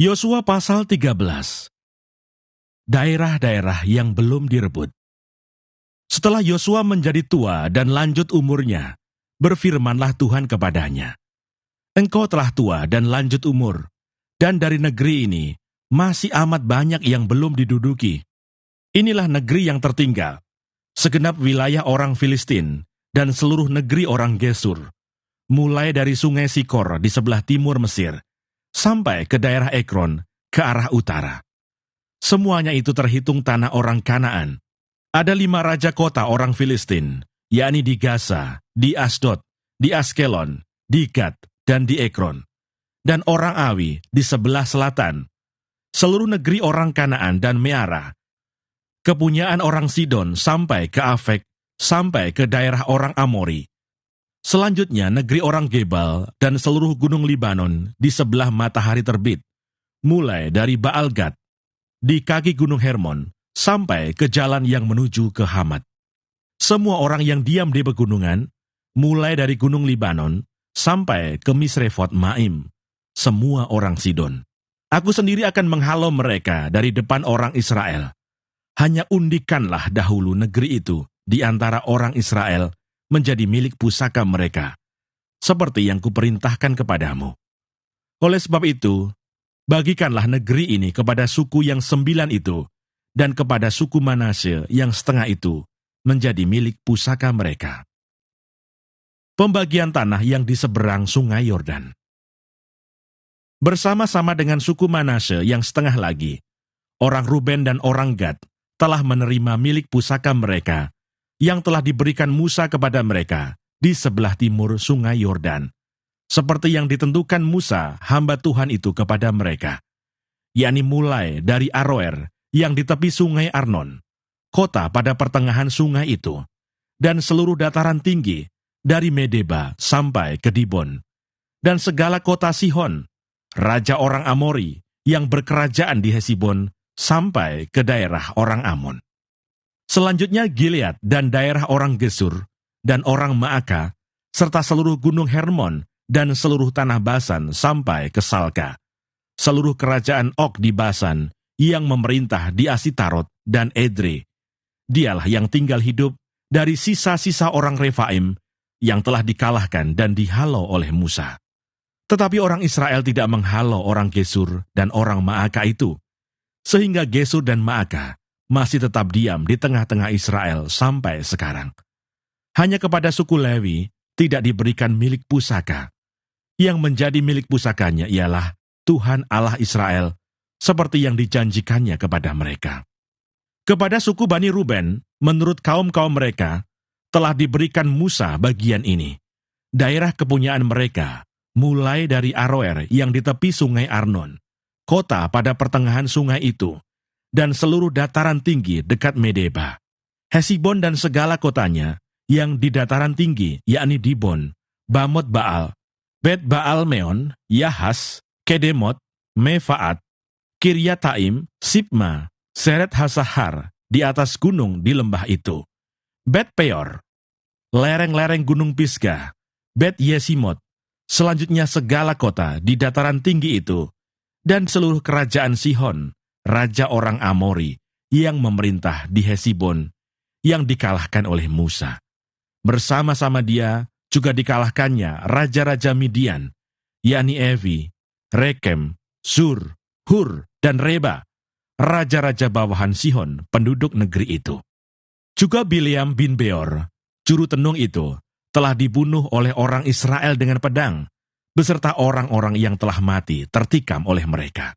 Yosua pasal 13. Daerah-daerah yang belum direbut. Setelah Yosua menjadi tua dan lanjut umurnya, berfirmanlah Tuhan kepadanya, "Engkau telah tua dan lanjut umur, dan dari negeri ini masih amat banyak yang belum diduduki. Inilah negeri yang tertinggal, segenap wilayah orang Filistin dan seluruh negeri orang Gesur, mulai dari sungai Sikor di sebelah timur Mesir, sampai ke daerah Ekron ke arah utara. Semuanya itu terhitung tanah orang Kanaan. Ada 5 raja kota orang Filistin, yakni di Gaza, di Asdod, di Askelon, di Gad, dan di Ekron. Dan orang Awi di sebelah selatan. Seluruh negeri orang Kanaan dan Meara, kepunyaan orang Sidon sampai ke Afek, sampai ke daerah orang Amori. Selanjutnya negeri orang Gebal dan seluruh gunung Libanon di sebelah matahari terbit, mulai dari Baal Gad, di kaki gunung Hermon, sampai ke jalan yang menuju ke Hamat. Semua orang yang diam di pegunungan, mulai dari gunung Libanon, sampai ke Misrefot Maim, semua orang Sidon. Aku sendiri akan menghalau mereka dari depan orang Israel. Hanya undikanlah dahulu negeri itu di antara orang Israel menjadi milik pusaka mereka, seperti yang kuperintahkan kepadamu. Oleh sebab itu, bagikanlah negeri ini kepada suku yang 9 itu, dan kepada suku Manasye yang setengah itu, menjadi milik pusaka mereka." Pembagian tanah yang di seberang sungai Yordan. Bersama-sama dengan suku Manasye yang setengah lagi, orang Ruben dan orang Gad telah menerima milik pusaka mereka, yang telah diberikan Musa kepada mereka di sebelah timur sungai Yordan, seperti yang ditentukan Musa, hamba Tuhan itu kepada mereka, yakni mulai dari Aroer yang di tepi sungai Arnon, kota pada pertengahan sungai itu, dan seluruh dataran tinggi dari Medeba sampai ke Dibon, dan segala kota Sihon, raja orang Amori yang berkerajaan di Hesibon, sampai ke daerah orang Amon. Selanjutnya Gilead dan daerah orang Gesur dan orang Maaka, serta seluruh gunung Hermon dan seluruh tanah Basan sampai ke Salka. Seluruh kerajaan Og di Basan yang memerintah di Asitarot dan Edrei. Dialah yang tinggal hidup dari sisa-sisa orang Refaim yang telah dikalahkan dan dihalau oleh Musa. Tetapi orang Israel tidak menghalau orang Gesur dan orang Maaka itu, sehingga Gesur dan Maaka masih tetap diam di tengah-tengah Israel sampai sekarang. Hanya kepada suku Lewi tidak diberikan milik pusaka. Yang menjadi milik pusakanya ialah Tuhan Allah Israel, seperti yang dijanjikannya kepada mereka. Kepada suku Bani Ruben, menurut kaum-kaum mereka, telah diberikan Musa bagian ini. Daerah kepunyaan mereka, mulai dari Aroer yang di tepi sungai Arnon, kota pada pertengahan sungai itu, dan seluruh dataran tinggi dekat Medeba, Hesibon dan segala kotanya, yang di dataran tinggi, yakni Dibon, Bamot Baal, Bet Baal Meon, Yahas, Kedemot, Mefaat, Kiryataim, Sibma, Seret Hasahar, di atas gunung di lembah itu, Bet Peor, lereng-lereng gunung Pisgah, Bet Yesimot, selanjutnya segala kota di dataran tinggi itu, dan seluruh kerajaan Sihon, raja orang Amori, yang memerintah di Hesibon, yang dikalahkan oleh Musa. Bersama-sama dia juga dikalahkannya raja-raja Midian, yakni Evi, Rekem, Sur, Hur, dan Reba, raja-raja bawahan Sihon, penduduk negeri itu. Juga Bileam bin Beor, juru tenung itu, telah dibunuh oleh orang Israel dengan pedang, beserta orang-orang yang telah mati tertikam oleh mereka.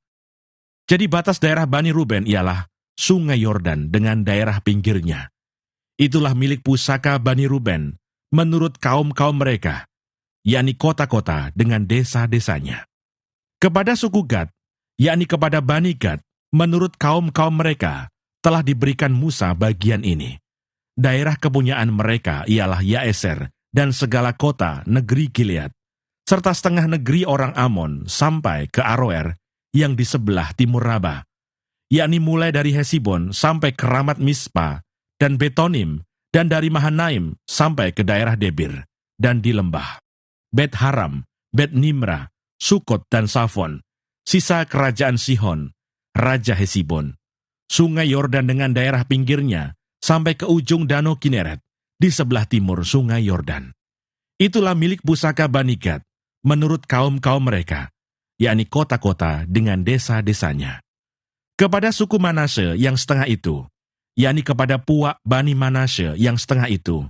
Jadi batas daerah Bani Ruben ialah sungai Yordan dengan daerah pinggirnya. Itulah milik pusaka Bani Ruben menurut kaum-kaum mereka, yakni kota-kota dengan desa-desanya. Kepada suku Gad, yakni kepada Bani Gad, menurut kaum-kaum mereka, telah diberikan Musa bagian ini. Daerah kepunyaan mereka ialah Yaeser dan segala kota negeri Gilead, serta setengah negeri orang Amon sampai ke Aroer yang di sebelah timur Raba, yakni mulai dari Hesibon sampai ke Ramat Mispa dan Betonim, dan dari Mahanaim sampai ke daerah Debir, dan di lembah Bet Haram, Bet Nimra, Sukot dan Safon, sisa kerajaan Sihon, Raja Hesibon, Sungai Yordan dengan daerah pinggirnya, sampai ke ujung Danau Kineret, di sebelah timur Sungai Yordan. Itulah milik pusaka Bani Gad, menurut kaum-kaum mereka, yakni kota-kota dengan desa-desanya. Kepada suku Manasye yang setengah itu, yakni kepada puak Bani Manasye yang setengah itu,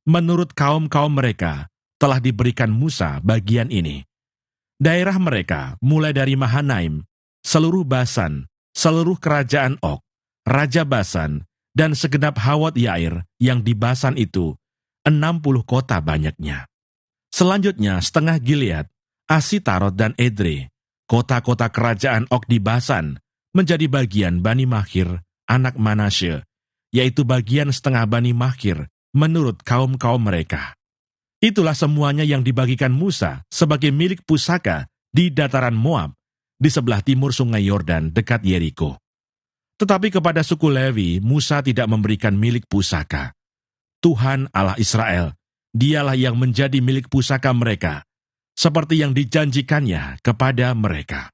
menurut kaum-kaum mereka, telah diberikan Musa bagian ini. Daerah mereka mulai dari Mahanaim, seluruh Basan, seluruh kerajaan Og, Raja Basan, dan segenap Hawot Yair yang di Basan itu, 60 kota banyaknya. Selanjutnya setengah Gilead, Asitarot dan Edrei, kota-kota kerajaan Og di Basan, menjadi bagian Bani Makhir, anak Manasye, yaitu bagian setengah Bani Makhir menurut kaum-kaum mereka. Itulah semuanya yang dibagikan Musa sebagai milik pusaka di dataran Moab, di sebelah timur Sungai Yordan dekat Yeriko. Tetapi kepada suku Lewi, Musa tidak memberikan milik pusaka. Tuhan Allah Israel, dialah yang menjadi milik pusaka mereka, seperti yang dijanjikannya kepada mereka.